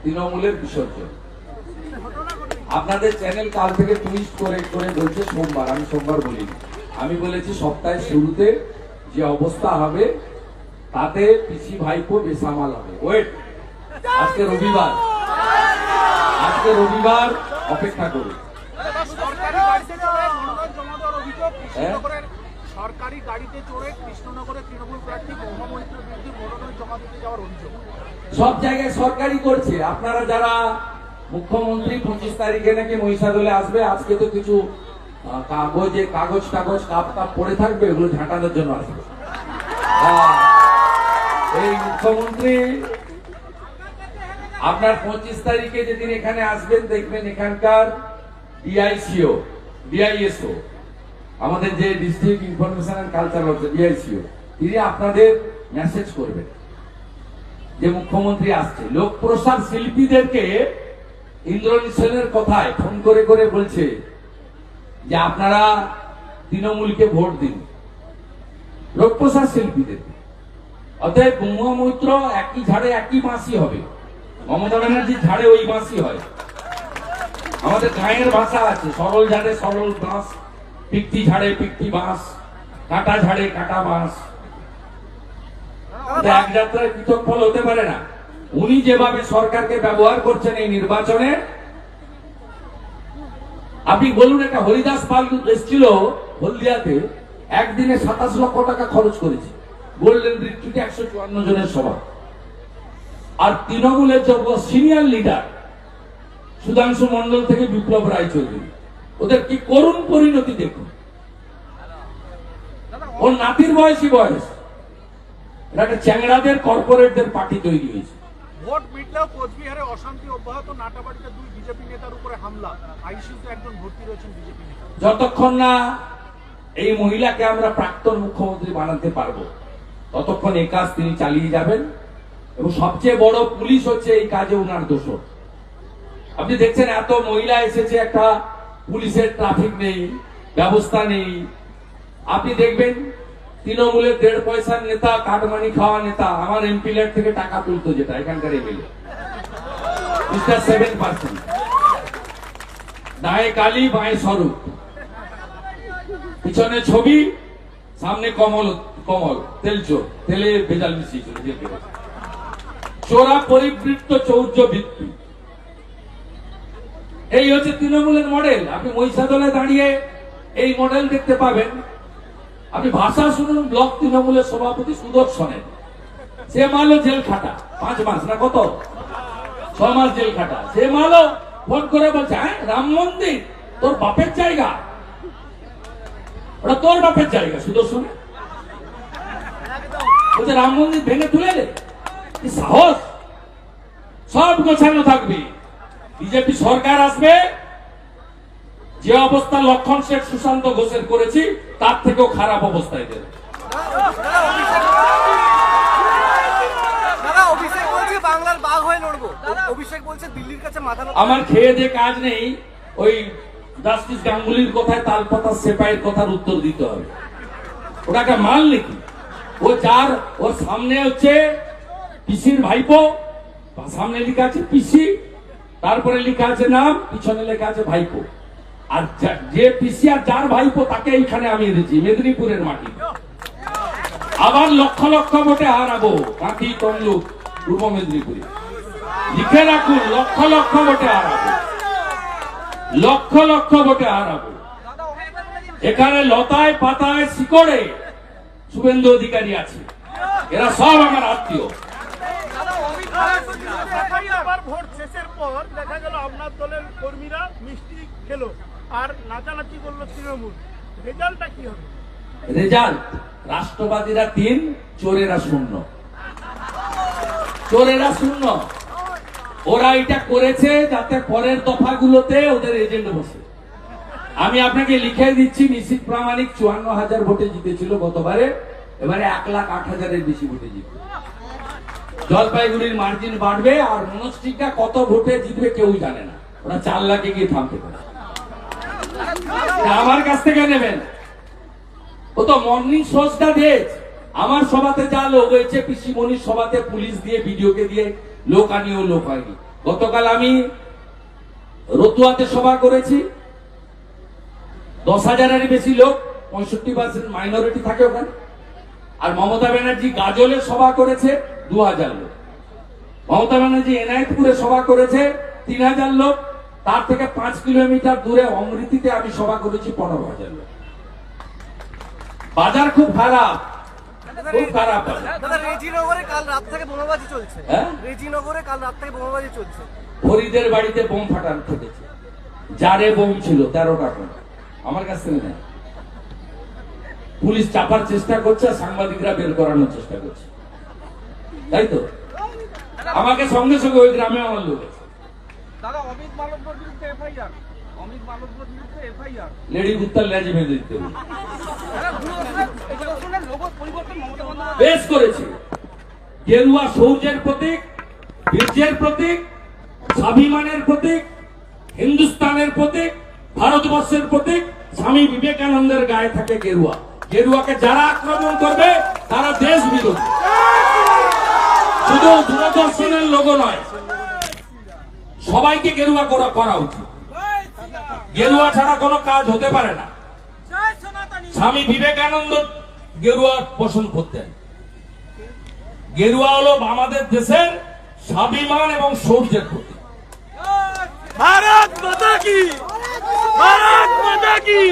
তৃণমূলের বিসর্জন। আপনাদের চ্যানেল কাল থেকে টুইস্ট করে করে বলছে সোমবার, আমি সোমবার বলিনি, আমি বলেছি সপ্তাহের শুরুতে যে অবস্থা হবে তাতে পিসি ভাইপো বেসামাল হবে। ওয়েট, আজকে রবিবার, আজকে রবিবার অপেক্ষা করুন। সরকারি গাড়িতে চড়ে কৃষ্ণনগরের তৃণমূল প্রার্থী মহামৈত্রের বিরুদ্ধে মনোনয়ন জমা দিতে যাওয়ার অভিযোগ সব জায়গায় সরকারি করছে। আপনারা যারা মুখ্যমন্ত্রী 25 তারিখে নাকি মহিষাদলে আসবে, আজকে তো কিছু কাগজ কাপ পড়ে থাকবে, ওগুলো ঝাঁটানোর জন্য আসবে। এই মুখ্যমন্ত্রী আপনার 25 তারিখে যেদিন এখানে আসবেন, দেখবেন এখানকার ডিআইএসও আমাদের যে ডিস্ট্রিক্ট ইনফরমেশন এন্ড কালচার হচ্ছে ডিআইসিও, তিনি আপনাদের মেসেজ করবেন যে মুখ্যমন্ত্রী আসছে। লোক প্রসার শিল্পীদেরকে ইন্দ্রনীল সেনের কথায় ফোন করে করে বলছে যে আপনারা তৃণমূলকে ভোট দিন, লোক প্রসার শিল্পীদের। অতএব মহামৈত্র একই ঝাড়ে একই বাঁশি হবে, মমতা ব্যানার্জির ঝাড়ে ওই বাঁশি হয়। আমাদের গাঁয়ের ভাষা আছে, সরল ঝাড়ে সরল বাঁশ, পিকটি ঝাড়ে পিকটি বাঁশ, কাটা ঝাড়ে কাটা বাঁশ। এক যাত্রায় পৃথক ফল হতে পারে না। উনি যেভাবে সরকারকে ব্যবহার করছেন এই নির্বাচনে, আপনি বলুন, একটা হরিদাস পাল এসেছিল হলদিয়াতে, একদিনে 27 লক্ষ টাকা খরচ করেছে গোল্ডেন রিট্রিটে 154 জনের সভা। আর তৃণমূলের সিনিয়র লিডার সুধাংশু মন্ডল থেকে বিপ্লব রায়চৌধুরী, ওদের কি করুণ পরিণতি দেখুন। ওর নাতির বয়স, একটা চ্যাংড়াদের কর্পোরেটদের পার্টি তৈরি হয়েছে। ভোট মিটলেও কোচবিহারে অশান্তি অব্যাহত, নাটাবাড়িতে 2 বিজেপি নেতার উপরে হামলা, আইসিইউতে একজন ভর্তি রয়েছেন বিজেপি নেতা। যতক্ষণ না এই মহিলাকে আমরা প্রাক্তন মুখ্যমন্ত্রী বানাতে পারবো, ততক্ষণ এই কাজ তিনি চালিয়ে যাবেন। এবং সবচেয়ে বড় পুলিশ হচ্ছে এই কাজে ওনার দোষর। আপনি দেখছেন এত মহিলা এসেছে, একটা পুলিশের ট্রাফিক নেই, ব্যবস্থা নেই। আপনি দেখবেন তৃণমূলের 1.5 পয়সার নেতা, কাটমানি খাওয়া নেতা, আমার এমপি ল্যাড থেকে টাকা তুলতো, যেটা এখানকার এমএলএ 7%, দায়ে কালি বাঁয়ে স্বরূপ, পিছনে ছবি, সামনে কমল তেলচোর, তেলে ভেজাল মিশিয়েছিল, চোরা পরিবৃত্ত চৌর্য বৃত্তি। এই হচ্ছে তৃণমূলের মডেল। আপনি মহিষাদলে দাঁড়িয়ে এই মডেল দেখতে পাবেন। আপনি ভাষা শুনুন ব্লক তৃণমূলের সভাপতি সুদর্শনের, সে মালো জেল খাটা 5 মাস না কত 6 মাস জেল খাটা। সে মালো ফোন করে বলছে, হ্যাঁ রাম মন্দির তোর বাপের জায়গা, ওটা তোর বাপের জায়গা। সুদর্শনের বলছে রাম মন্দির ভেঙে তুলে দে, কি সাহস! সব গোছানো থাকবে। বিজেপি সরকার আসবে, যে অবস্থা লক্ষণ শেঠ সুশান্ত ঘোষের করেছি তার থেকেও খারাপ অবস্থায় দেবে। আমার খেয়ে দিয়ে কাজ নেই, ওই জাস্টিস গাঙ্গুলির কথায় তালপাতা সেপাইয়ের কথার উত্তর দিতে হবে। ওটা একটা মাল নাকি? ওর সামনে হচ্ছে পিসির ভাইপো, সামনে লেখা আছে পিসি, তারপরে লেখা আছে নাম, পিছনে লেখা আছে ভাইপো। আর যে পিসি আর যার ভাইপো তাকে এইখানে আমি এনেছি মেদিনীপুরের মাটি। আবার লক্ষ লক্ষ ভোটে হারাবো কাঁথি তমলুক পূর্ব মেদিনীপুরে। লিখে রাখুন, লক্ষ লক্ষ ভোটে হারাবো, লক্ষ লক্ষ ভোটে হারাবো। এখানে লতায় পাতায় শিকড়ে শুভেন্দু অধিকারী আছে, এরা সব আমার আত্মীয়। ভোট শেষের পর দেখা গেল আপনার দলের কর্মীরা মিষ্টি খেলো আর নাচানাচি করলো তৃণমূল, রেজাল্টটা কি হবে? রেজাল্ট রাষ্ট্রবাদীরা 3, চোরেরা 0। চোরেরা 0। ওরা এটা করেছে যাতে পরের দফাগুলোতে ওদের এজেন্ট বসে। আমি আপনাকে লিখে দিচ্ছি, নিশ্চিত প্রামাণিক 54,000 ভোটে জিতেছিল গতবারে, এবারে 1,08,000-এর বেশি ভোটে জিতবে। জলপাইগুড়ির মার্জিন বাড়বে, আর মনস্টিকা কত ভোটে জিতবে কেউ জানে না, ওরা 4 লাখে গিয়ে থামতে পারে। আমার কাছ থেকে নেবেন, ও তো মর্নিং শোজটা দিয়েছে। আমার সভাতে যা লোক হয়েছে, পিসি মনির সভাতে পুলিশ দিয়ে ভিডিওকে দিয়ে লোক আনিও লোক হয়নি। গতকাল আমি রতুয়াতে সভা করেছি, 10,000-এর বেশি লোক, 65% মাইনরিটি থাকে ওখানে। আর মমতা ব্যানার্জি গাজলে সভা করেছে 2,000 লোক। মমতা ব্যানার্জি এনায়েতপুরে সভা করেছে 3,000 লোক। তার থেকে 5 কিলোমিটার দূরে অমৃতিতে আমি সভা করেছি 15,000 লোক। বাজার খুব খারাপ, খুব খারাপ বাজার। দাদা রেজিনগরে কাল রাত থেকে বোমাবাজি চলছে। হ্যাঁ? রেজিনগরে কাল রাত থেকে বোমাবাজি চলছে। ফরিদের বাড়িতে বোম ফাটানো ঘটেছে, যারে বোম ছিল 13টা বোম, আমার কাছ থেকে নেই। পুলিশ চাপার চেষ্টা করছে, আর সাংবাদিকরা বের করানোর চেষ্টা করছে, তাই তো? আমাকে সঙ্গে সঙ্গে ওই গ্রামে আমার লোক আছে। দাদা অমিত মালব্যর বিরুদ্ধে এফআইআর, অমিত মালব্যর বিরুদ্ধে এফআইআর। লেডি কুত্তার লেজে বেঁধে দিতে হবে। লোগো পরিবর্তন মমতা বন্দ্যোপাধ্যায় বেশ করেছে। গেরুয়া শৌর্যের প্রতীক, বীর্যের প্রতীক, স্বাভিমানের প্রতীক, হিন্দুস্তানের প্রতীক, ভারতবর্ষের প্রতীক। স্বামী বিবেকানন্দের গায়ে থাকে গেরুয়া। গেরুয়াকে যারা আক্রমণ করবে তারা দেশ বিরোধী। শুধু দূরদর্শনের লোগো নয়, সবাইকে গেরুয়া করা উচিত। গেরুয়া ছাড়া কোনো কাজ হতে পারে না। স্বামী বিবেকানন্দ গেরুয়া পোষণ করতেন। গেরুয়া হলো আমাদের দেশের স্বাভিমান এবং শৌর্যের প্রতীক। ভারত মাতা কি, ভারত মাতা কি।